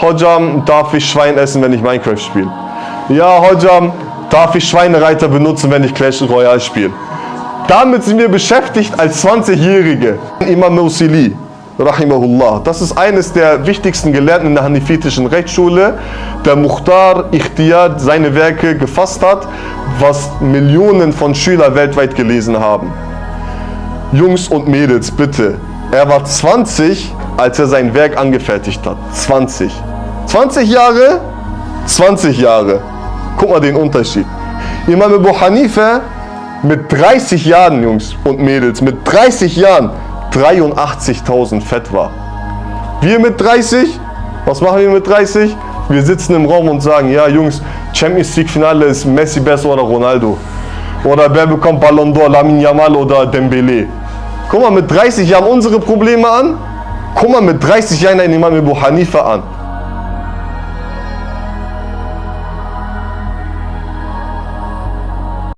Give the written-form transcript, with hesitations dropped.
Hojam, darf ich Schwein essen, wenn ich Minecraft spiele? Ja, Hojam, darf ich Schweinereiter benutzen, wenn ich Clash Royale spiele? Damit sind wir beschäftigt als 20-Jährige. Imam Musili, rahimahullah, das ist eines der wichtigsten Gelehrten in der hanifitischen Rechtsschule, der Mukhtar Ikhtiyar seine Werke gefasst hat, was Millionen von Schülern weltweit gelesen haben. Jungs und Mädels, bitte. Er war 20, als er sein Werk angefertigt hat. 20. 20 Jahre? 20 Jahre. Guck mal den Unterschied. Imam Abu Hanifa mit 30 Jahren, Jungs und Mädels, mit 30 Jahren 83.000 Fetwa. Wir mit 30, was machen wir mit 30? Wir sitzen im Raum und sagen, ja Jungs, Champions League Finale ist Messi besser oder Ronaldo. Oder wer bekommt Ballon d'Or, Lamine Yamal oder Dembélé. Guck mal mit 30 Jahren unsere Probleme an. Guck mal mit 30 Jahren einen Imam Abu Hanifa an.